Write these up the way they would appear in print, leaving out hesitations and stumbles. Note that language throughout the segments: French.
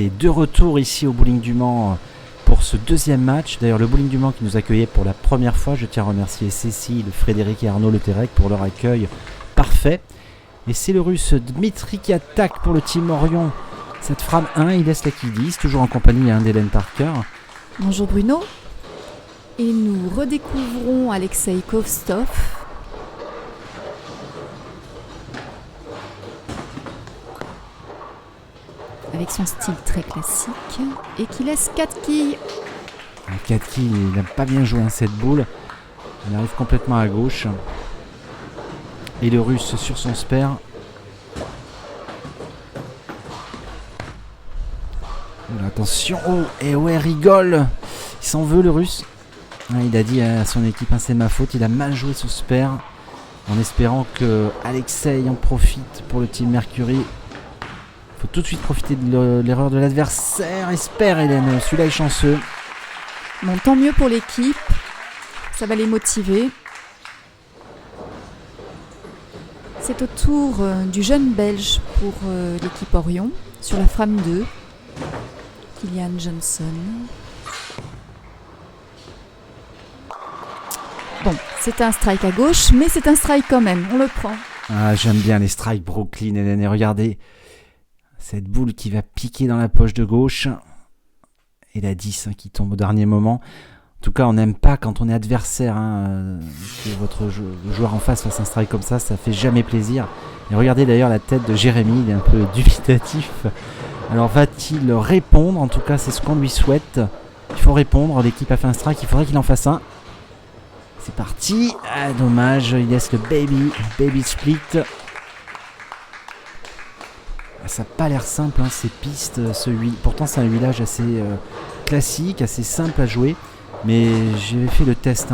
Allez, de retour ici au Bowling du Mans pour ce deuxième match. D'ailleurs, le Bowling du Mans qui nous accueillait pour la première fois. Je tiens à remercier Cécile, Frédéric et Arnaud Le Terrec pour leur accueil parfait. Et c'est le Russe Dmitri qui attaque pour le team Orion. Cette frame 1, il laisse la Kidis, toujours en compagnie d'Hélène Parker. Bonjour Bruno. Et nous redécouvrons Alexei Kovstov. Avec son style très classique et qui laisse 4 quilles. 4 quilles, il n'a pas bien joué cette boule. Il arrive complètement à gauche. Et le Russe sur son spare. Attention, oh, et ouais, rigole. Il s'en veut le Russe. Il a dit à son équipe, c'est ma faute, il a mal joué ce spare. En espérant que Alexei en profite pour le team Mercury. Il faut tout de suite profiter de l'erreur de l'adversaire. Espère Hélène, celui-là est chanceux. Bon, tant mieux pour l'équipe. Ça va les motiver. C'est au tour du jeune Belge pour l'équipe Orion sur la frame 2. Kilian Johnson. Bon, c'est un strike à gauche, mais c'est un strike quand même, on le prend. Ah, j'aime bien les strikes Brooklyn, Hélène. Et regardez, cette boule qui va piquer dans la poche de gauche. Et la 10 qui tombe au dernier moment. En tout cas, on n'aime pas quand on est adversaire. Que votre joueur en face fasse un strike comme ça fait jamais plaisir. Et regardez d'ailleurs la tête de Jérémy, il est un peu dubitatif. Alors va-t-il répondre? En tout cas, c'est ce qu'on lui souhaite. Il faut répondre, l'équipe a fait un strike, il faudrait qu'il en fasse un. C'est parti. Ah, dommage, il laisse le baby split. Ça n'a pas l'air simple, ces pistes. Pourtant, c'est un village assez classique, assez simple à jouer. Mais j'ai fait le test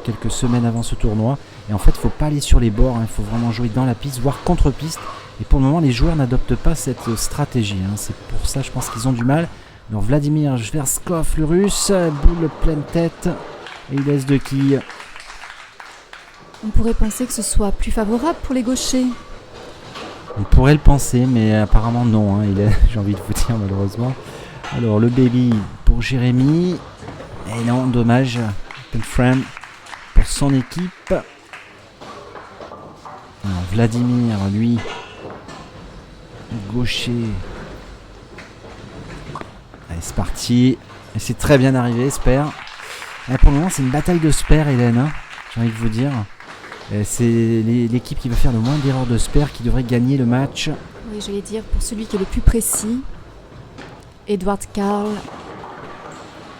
quelques semaines avant ce tournoi. Et en fait, il ne faut pas aller sur les bords. Il faut vraiment jouer dans la piste, voire contre-piste. Et pour le moment, les joueurs n'adoptent pas cette stratégie. C'est pour ça, je pense qu'ils ont du mal. Alors, Vladimir Zverskov, le Russe, boule pleine tête. Et il laisse 2 quilles. On pourrait penser que ce soit plus favorable pour les gauchers. On pourrait le penser, mais apparemment non. J'ai envie de vous dire, malheureusement. Alors, le baby pour Jérémy. Et non, dommage. Frame pour son équipe. Alors, Vladimir, lui, gaucher. Allez, c'est parti. Et c'est très bien arrivé, spare. Et pour le moment, c'est une bataille de spare, Hélène. J'ai envie de vous dire. C'est l'équipe qui va faire le moins d'erreurs de spare qui devrait gagner le match. Oui, j'allais dire, pour celui qui est le plus précis, Edward Karl.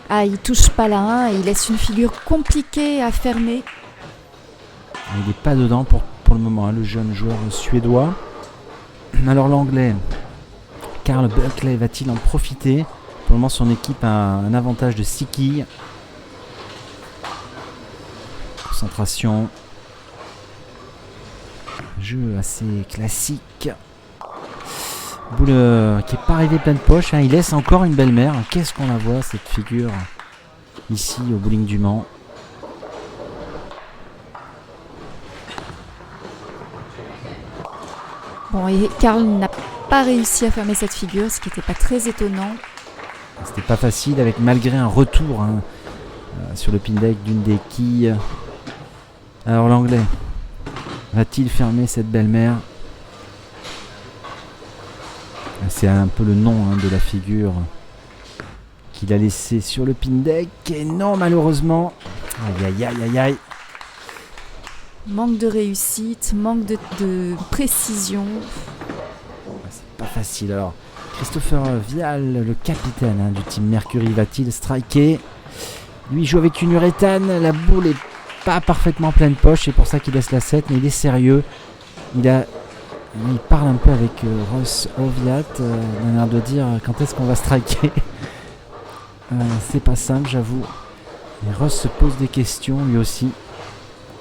Ah, il touche pas la 1 et il laisse une figure compliquée à fermer. Il n'est pas dedans pour le moment, le jeune joueur suédois. Alors l'anglais, Karl Buckley, va-t-il en profiter? Pour le moment, son équipe a un avantage de 6 quilles. Concentration. Jeu assez classique. Boule qui n'est pas arrivée pleine poche. Il laisse encore une belle-mère. Qu'est-ce qu'on la voit, cette figure, ici au Bowling du Mans. Bon, et Karl n'a pas réussi à fermer cette figure, ce qui n'était pas très étonnant. C'était pas facile, avec malgré un retour sur le pin deck d'une des quilles. Alors l'anglais va-t-il fermer cette belle-mère? C'est un peu le nom de la figure qu'il a laissé sur le pin deck. Et non, malheureusement. Aïe, aïe, aïe, aïe. Manque de réussite, manque de précision. C'est pas facile. Alors, Christopher Vial, le capitaine du team Mercury, va-t-il striker? Lui, il joue avec une uréthane. La boule est pas parfaitement pleine poche. C'est pour ça qu'il laisse la 7, mais il est sérieux. Il parle un peu avec Ross Oviat. Il a l'air de dire quand est-ce qu'on va striker. C'est pas simple, j'avoue. Et Ross se pose des questions, lui aussi.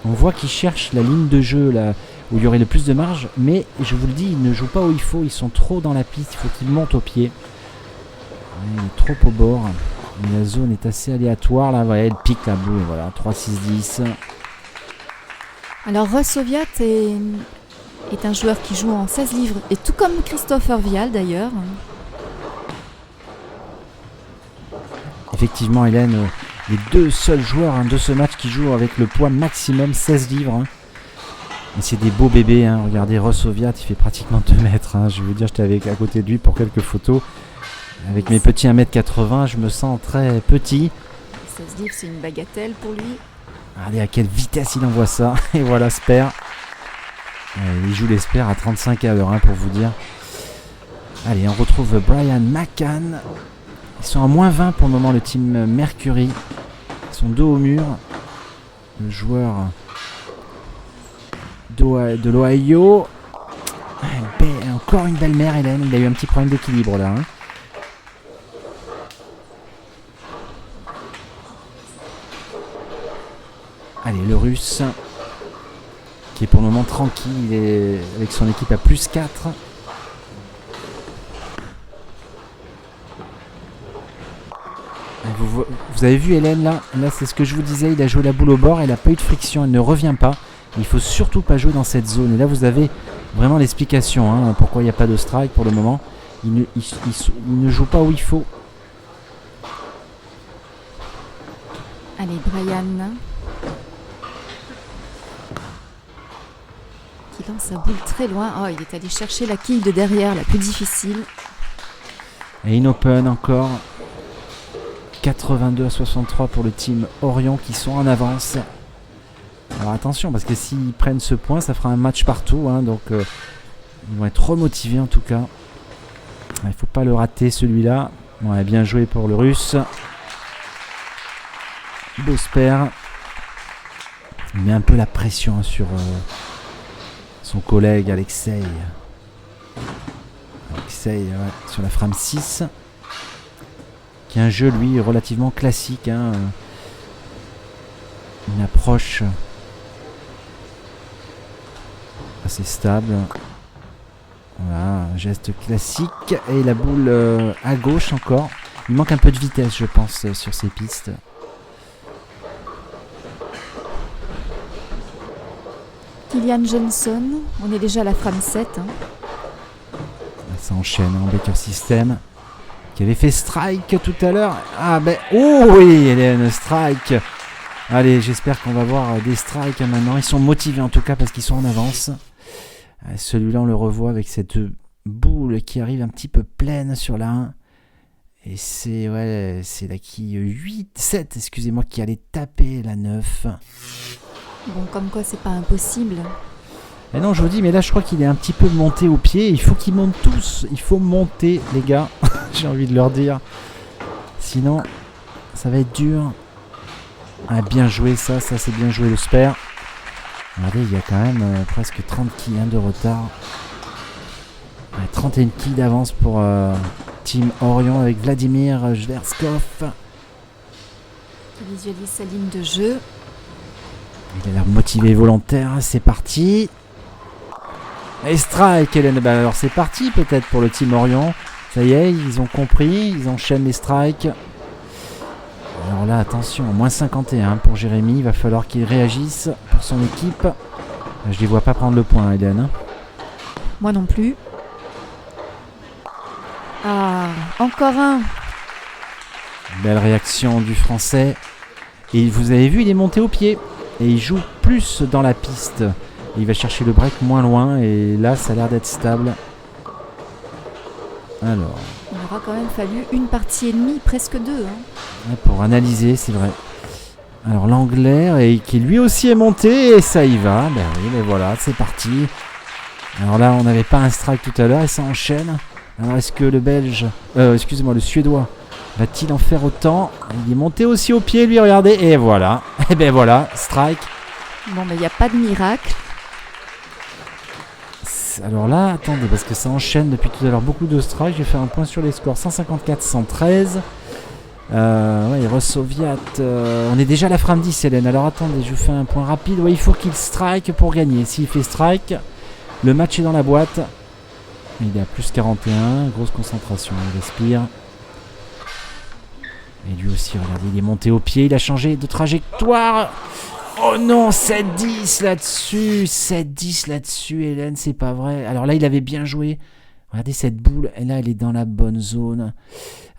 On voit qu'il cherche la ligne de jeu là, où il y aurait le plus de marge. Mais je vous le dis, ils ne jouent pas où il faut. Ils sont trop dans la piste. Il faut qu'ils montent au pied. Il est trop au bord. Et la zone est assez aléatoire. Là, ouais, elle pique la boule. Voilà, 3-6-10. Alors Ross Oviat est un joueur qui joue en 16 livres. Et tout comme Christopher Vial d'ailleurs. Effectivement, Hélène, les deux seuls joueurs de ce match qui jouent avec le poids maximum, 16 livres. Et c'est des beaux bébés. Regardez, Rosoviat, il fait pratiquement 2 mètres. Je vais vous dire, j'étais à côté de lui pour quelques photos. Avec mes petits 1m80, je me sens très petit. 16 livres, c'est une bagatelle pour lui. Regardez à quelle vitesse il envoie ça. Et voilà, Sper. Il joue l'Esper à 35 à l'heure, pour vous dire. Allez, on retrouve Brian McCann. Ils sont à moins 20 pour le moment, le team Mercury. Ils sont dos au mur. Le joueur de l'Ohio. Encore une belle mère, Hélène. Il a eu un petit problème d'équilibre là. Allez, le Russe, qui est pour le moment tranquille, il est avec son équipe à plus 4. Vous avez vu Hélène là c'est ce que je vous disais, il a joué la boule au bord, elle n'a pas eu de friction, elle ne revient pas. Il faut surtout pas jouer dans cette zone. Et là vous avez vraiment l'explication pourquoi il n'y a pas de strike pour le moment. Il ne joue pas où il faut. Allez, Brian, qui lance sa boule très loin. Oh, il est allé chercher la quille de derrière, la plus difficile. Et in open encore. 82 à 63 pour le team Orion qui sont en avance. Alors attention, parce que s'ils prennent ce point, ça fera un match partout. Donc ils vont être remotivés en tout cas. Il ne faut pas le rater celui-là. Ouais, bien joué pour le Russe. Bosper. Il met un peu la pression sur son collègue Alexei. Sur la frame 6. Qui est un jeu, lui, relativement classique. Une approche assez stable. Voilà, un geste classique. Et la boule à gauche encore. Il manque un peu de vitesse, je pense, sur ces pistes. Kilian Johnson, on est déjà à la frame 7. Ça enchaîne en Baker System. Qui avait fait strike tout à l'heure. Oh oui, Hélène, strike. Allez, j'espère qu'on va voir des strikes maintenant. Ils sont motivés en tout cas parce qu'ils sont en avance. Celui-là, on le revoit avec cette boule qui arrive un petit peu pleine sur la 1. Et c'est la quille 7, excusez-moi, qui allait taper la 9. Bon, comme quoi, c'est pas impossible. Et non, je vous dis, mais là, je crois qu'il est un petit peu monté au pied. Il faut qu'ils montent tous. Il faut monter, les gars. J'ai envie de leur dire. Sinon, ça va être dur. Bien joué, ça c'est bien joué le Sper. Regardez, il y a quand même presque 30 quilles de retard. 31 quilles d'avance pour Team Orion avec Vladimir Jverskov. Qui visualise sa ligne de jeu. Il a l'air motivé et volontaire. C'est parti. Et strike, Hélène. Alors c'est parti peut-être pour le Team Orion. Ça y est, ils ont compris. Ils enchaînent les strikes. Alors là, attention, moins 51 pour Jérémy. Il va falloir qu'il réagisse pour son équipe. Je ne les vois pas prendre le point, Hélène. Moi non plus. Ah, encore un. Belle réaction du Français. Et vous avez vu, il est monté au pied. Et il joue plus dans la piste. Et il va chercher le break moins loin. Et là, ça a l'air d'être stable. Alors. Il aura quand même fallu une partie et demie, presque 2. Pour analyser, c'est vrai. Alors l'anglais, qui lui aussi est monté. Et ça y va. Ben oui, mais voilà, c'est parti. Alors là, on n'avait pas un strike tout à l'heure. Et ça enchaîne. Alors est-ce que le Belge... excusez-moi, le Suédois... va-t-il en faire autant? Il est monté aussi au pied, lui, regardez. Et voilà. Et ben voilà, strike. Bon, mais il n'y a pas de miracle. Alors là, attendez, parce que ça enchaîne depuis tout à l'heure beaucoup de strikes. Je vais faire un point sur les scores. 154-113. Rosoviat. On est déjà à la frame 10, Hélène. Alors attendez, je vous fais un point rapide. Ouais, il faut qu'il strike pour gagner. S'il fait strike, le match est dans la boîte. Il est à plus 41. Grosse concentration. Il respire. Et lui aussi, regardez, il est monté au pied, il a changé de trajectoire. Oh non, 7-10 là-dessus. 7-10 là-dessus, Hélène, c'est pas vrai. Alors là, il avait bien joué. Regardez cette boule, et là, elle est dans la bonne zone.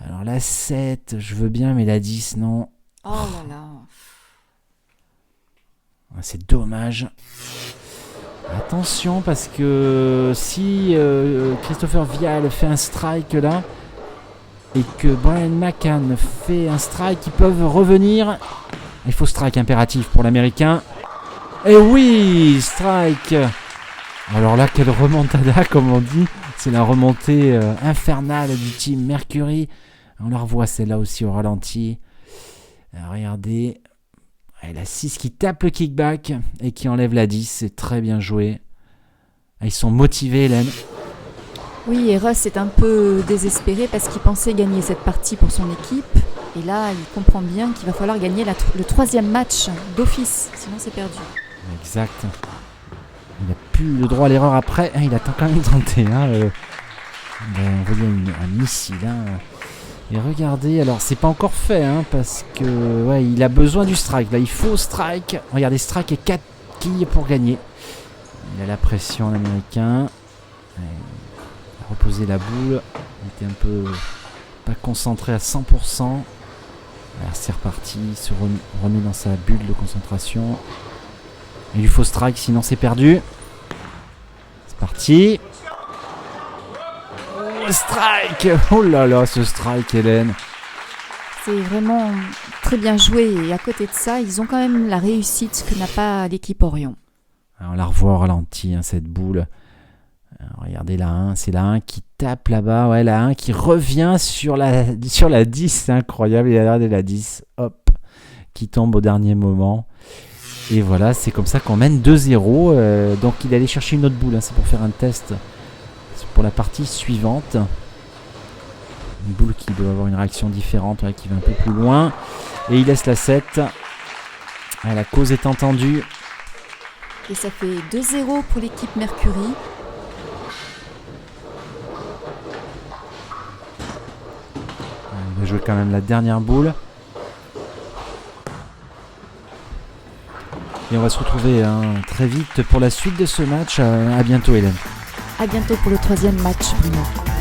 Alors la 7, je veux bien, mais la 10, non. Oh là là. C'est dommage. Attention, parce que si Christopher Vial fait un strike là, et que Brian McCann fait un strike, ils peuvent revenir. Il faut strike impératif pour l'Américain. Et oui, strike. Alors là, quelle remontada, comme on dit. C'est la remontée infernale du team Mercury. On la revoit celle-là aussi au ralenti. Regardez. La 6 qui tape le kickback et qui enlève la 10. C'est très bien joué. Ils sont motivés, Hélène. Oui, et Russ est un peu désespéré parce qu'il pensait gagner cette partie pour son équipe. Et là, il comprend bien qu'il va falloir gagner le 3e match d'office, sinon c'est perdu. Exact. Il n'a plus le droit à l'erreur après. Il attend quand même 31. On va dire un missile. Et regardez, alors c'est pas encore fait parce que il a besoin du strike. Là, il faut strike. Regardez, strike et 4 quilles pour gagner. Il a la pression, l'Américain. Il a reposé la boule. Il était un peu pas concentré à 100%. Alors c'est reparti. Il se remet dans sa bulle de concentration. Il lui faut strike, sinon c'est perdu. C'est parti. Oh, strike! Oh là là, ce strike, Hélène. C'est vraiment très bien joué. Et à côté de ça, ils ont quand même la réussite que n'a pas l'équipe Orion. Alors, on la revoit au ralenti, cette boule. Alors, regardez la 1, c'est la 1 qui tape là-bas. Ouais, la 1 qui revient sur la 10. C'est incroyable. Et regardez la 10, hop, qui tombe au dernier moment. Et voilà, c'est comme ça qu'on mène 2-0. Donc il allait chercher une autre boule. C'est pour faire un test pour la partie suivante. Une boule qui doit avoir une réaction différente, qui va un peu plus loin. Et il laisse la 7. La cause est entendue. Et ça fait 2-0 pour l'équipe Mercury. Il va jouer quand même la dernière boule. Et on va se retrouver très vite pour la suite de ce match. À bientôt, Hélène. À bientôt pour le 3e match, Bruno.